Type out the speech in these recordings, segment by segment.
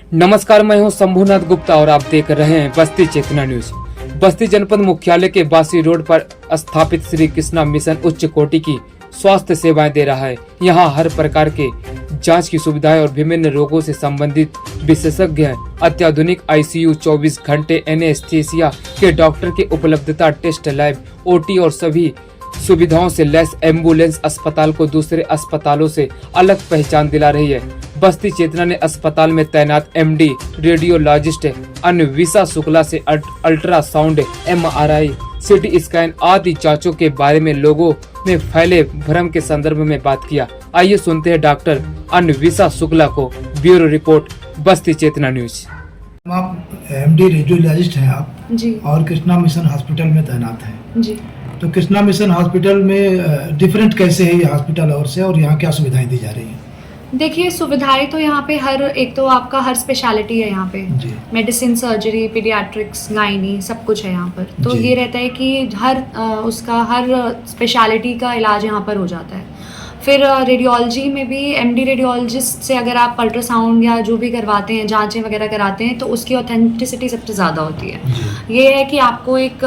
नमस्कार, मैं हूं शंभुनाथ गुप्ता और आप देख रहे हैं बस्ती चेतना न्यूज। बस्ती जनपद मुख्यालय के बासी रोड पर स्थापित श्री कृष्णा मिशन उच्च कोटि की स्वास्थ्य सेवाएं दे रहा है। यहां हर प्रकार के जांच की सुविधाएं और विभिन्न रोगों से संबंधित विशेषज्ञ हैं। अत्याधुनिक आईसीयू, 24 घंटे एनेस्थीसिया के डॉक्टर की उपलब्धता, टेस्ट लैब, ओटी और सभी सुविधाओं से लैस एम्बुलेंस अस्पताल को दूसरे अस्पतालों से अलग पहचान दिला रही है। बस्ती चेतना ने अस्पताल में तैनात एमडी रेडियोलॉजिस्ट अन्विषा शुक्ला से अल्ट्रासाउंड, एमआरआई, सीटी स्कैन आदि जांचों के बारे में लोगों में फैले भ्रम के संदर्भ में बात किया। आइए सुनते हैं डॉक्टर अन्विषा शुक्ला को। ब्यूरो रिपोर्ट, बस्ती चेतना न्यूज। आप एमडी रेडियोलॉजिस्ट हैं आप जी, और कृष्णा मिशन हॉस्पिटल में तैनात हैं। जी। तो कृष्णा मिशन हॉस्पिटल में डिफरेंट कैसे है ये हॉस्पिटल और से, और यहाँ क्या सुविधाएं दी जा रही हैं? देखिए, सुविधाएं तो यहाँ पे हर एक तो आपका हर स्पेशलिटी है यहाँ पे। जी। मेडिसिन, सर्जरी, पीडियाट्रिक्स, गायनी सब कुछ है यहाँ पर। तो जी। ये रहता है कि हर स्पेशलिटी का इलाज यहाँ पर हो जाता है। फिर रेडियोलॉजी में भी एमडी रेडियोलॉजिस्ट से अगर आप अल्ट्रासाउंड या जो भी करवाते हैं, जांचें वगैरह कराते हैं, तो उसकी ऑथेंटिसिटी सबसे ज़्यादा होती है। जी। ये है कि आपको एक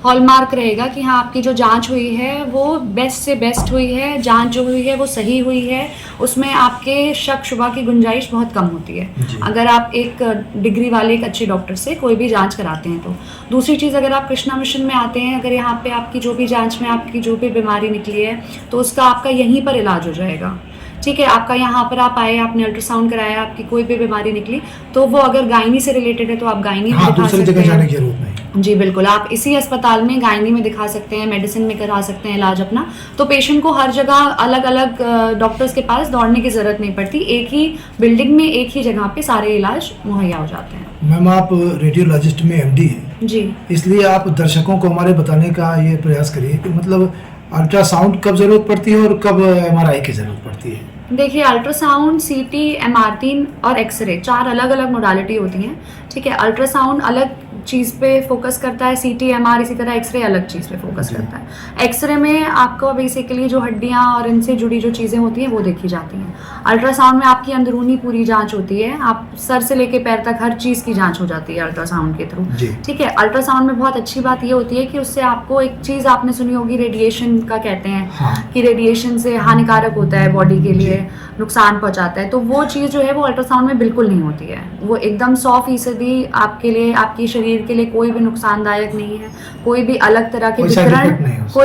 हॉलमार्क रहेगा कि हाँ, आपकी जो जांच हुई है वो बेस्ट से बेस्ट हुई है, जांच जो हुई है वो सही हुई है, उसमें आपके शक शुबा की गुंजाइश बहुत कम होती है अगर आप एक डिग्री वाले एक अच्छे डॉक्टर से कोई भी जांच कराते हैं। तो दूसरी चीज़, अगर आप कृष्णा मिशन में आते हैं, अगर यहाँ पे आपकी जो भी जांच में आपकी जो भी बीमारी निकली है तो उसका आपका यहीं पर इलाज हो जाएगा। ठीक है, आपका यहाँ पर आप आए, आपने अल्ट्रासाउंड कराया, आपकी कोई भी बीमारी निकली तो वो अगर गायनी से रिलेटेड है तो आप गायनी में दिखा दूसरी सकते जगह जाने हैं। की जरूरत नहीं। जी बिल्कुल, आप इसी अस्पताल में गायनी में दिखा सकते हैं, मेडिसिन में करा सकते हैं इलाज अपना। तो पेशेंट को हर जगह अलग अलग डॉक्टर्स के पास दौड़ने की जरूरत नहीं पड़ती। एक ही बिल्डिंग में एक ही जगह पे सारे इलाज मुहैया हो जाते हैं। मैम, आप रेडियोलॉजिस्ट में एमडी हैं, जी। इसलिए आप दर्शकों को हमारे बताने का ये प्रयास करिए कि मतलब अल्ट्रासाउंड कब जरूरत पड़ती है और कब एमआरआई की जरूरत पड़ती है। देखिए, अल्ट्रासाउंड, सीटी, एमआरटी और एक्सरे 4 अलग अलग मोडालिटी होती हैं। ठीक है, अल्ट्रासाउंड अलग चीज़ पे फोकस करता है, सीटी, एमआर, इसी तरह एक्सरे अलग चीज़ पे फोकस करता है। एक्सरे में आपको बेसिकली जो हड्डियां और इनसे जुड़ी जो चीज़ें होती हैं वो देखी जाती हैं। अल्ट्रासाउंड में आपकी अंदरूनी पूरी जांच होती है, आप सर से लेके पैर तक हर चीज़ की जांच हो जाती है अल्ट्रासाउंड के थ्रू। ठीक है, अल्ट्रासाउंड में बहुत अच्छी बात ये होती है कि उससे आपको एक चीज़ आपने सुनी होगी, रेडिएशन का कहते हैं कि रेडिएशन से हानिकारक होता है, बॉडी के लिए नुकसान पहुंचाता है। तो वो चीज़ जो है वो अल्ट्रासाउंड में बिल्कुल नहीं होती है। वो एकदम 100% आपके लिए, आपकी शरीर के लिए कोई भी नुकसानदायक नहीं है। कोई भी अलग तरह के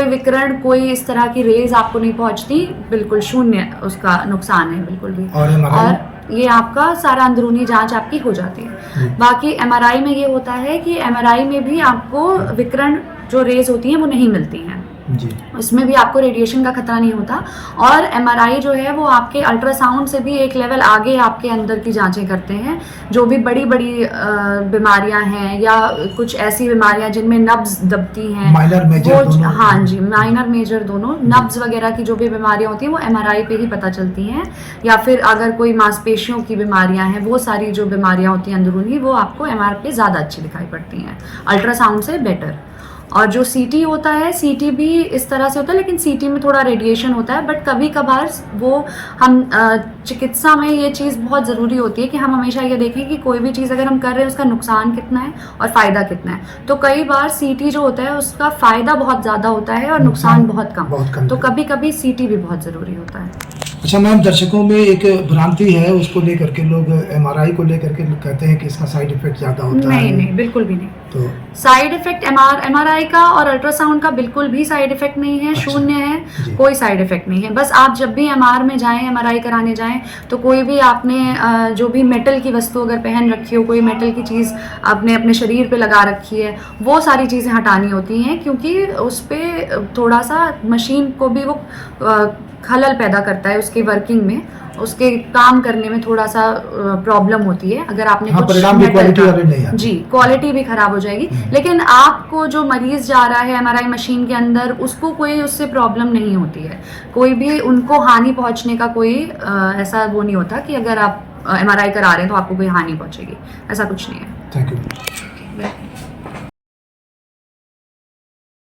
विकिरण, कोई इस तरह की रेज आपको नहीं पहुंचती, बिल्कुल शून्य उसका नुकसान है बिल्कुल भी। और ये आपका सारा अंदरूनी जांच आपकी हो जाती है। बाकी एमआरआई में ये होता है कि एमआरआई में भी आपको विकिरण जो रेज होती हैं वो नहीं मिलती हैं। जी। उसमें भी आपको रेडिएशन का खतरा नहीं होता। और एमआरआई जो है वो आपके अल्ट्रासाउंड से भी एक लेवल आगे आपके अंदर की जांचें करते हैं। जो भी बड़ी बड़ी बीमारियां हैं या कुछ ऐसी बीमारियां जिनमें नब्ज दबती हैं, माइनर मेजर दोनों। हाँ जी, माइनर मेजर दोनों, नब्ज वगैरह की जो भी बीमारियां होती हैं वो एमआरआई पे ही पता चलती हैं। या फिर अगर कोई मांसपेशियों की बीमारियां हैं, वो सारी जो बीमारियां होती हैं अंदरूनी, वो आपको एमआरआई पे ज़्यादा अच्छी दिखाई पड़ती हैं, अल्ट्रासाउंड से बेटर। और जो सीटी होता है, सीटी भी इस तरह से होता है, लेकिन सीटी में थोड़ा रेडिएशन होता है। बट कभी कभार वो हम चिकित्सा में ये चीज़ बहुत ज़रूरी होती है कि हम हमेशा ये देखें कि कोई भी चीज़ अगर हम कर रहे हैं उसका नुकसान कितना है और फ़ायदा कितना है। तो कई बार सीटी जो होता है उसका फ़ायदा बहुत ज़्यादा होता है और नुकसान बहुत कम। तो कभी कभी सीटी भी बहुत ज़रूरी होता है। अच्छा मैम, दर्शकों में एक भ्रांति है, उसको लेकर के लोग एमआरआई को लेकर के कहते हैं कि इसका साइड इफेक्ट ज्यादा होता है। नहीं, बिल्कुल भी नहीं। तो साइड इफेक्ट एमआरआई का और अल्ट्रासाउंड का बिल्कुल भी साइड इफेक्ट नहीं है। अच्छा। शून्य है, कोई साइड इफेक्ट नहीं है। बस आप जब भी एमआर में जाएं, एमआरआई कराने जाएं, तो कोई भी आपने जो भी मेटल की वस्तु अगर पहन रखी हो, कोई मेटल की चीज़ आपने अपने शरीर पे लगा रखी है, वो सारी चीज़ें हटानी होती हैं, क्योंकि उस पर थोड़ा सा मशीन को भी वो खलल पैदा करता है उसके वर्किंग में, उसके काम करने में थोड़ा सा प्रॉब्लम होती है। अगर आपने कुछ क्वालिटी भी खराब हो जाएगी। लेकिन आपको जो मरीज जा रहा है एमआरआई मशीन के अंदर, उसको कोई उससे प्रॉब्लम नहीं होती है। कोई भी उनको हानि पहुंचने का कोई ऐसा वो नहीं होता कि अगर आप एमआरआई करा रहे हैं तो आपको कोई हानि पहुंचेगी, ऐसा कुछ नहीं है। Thank you.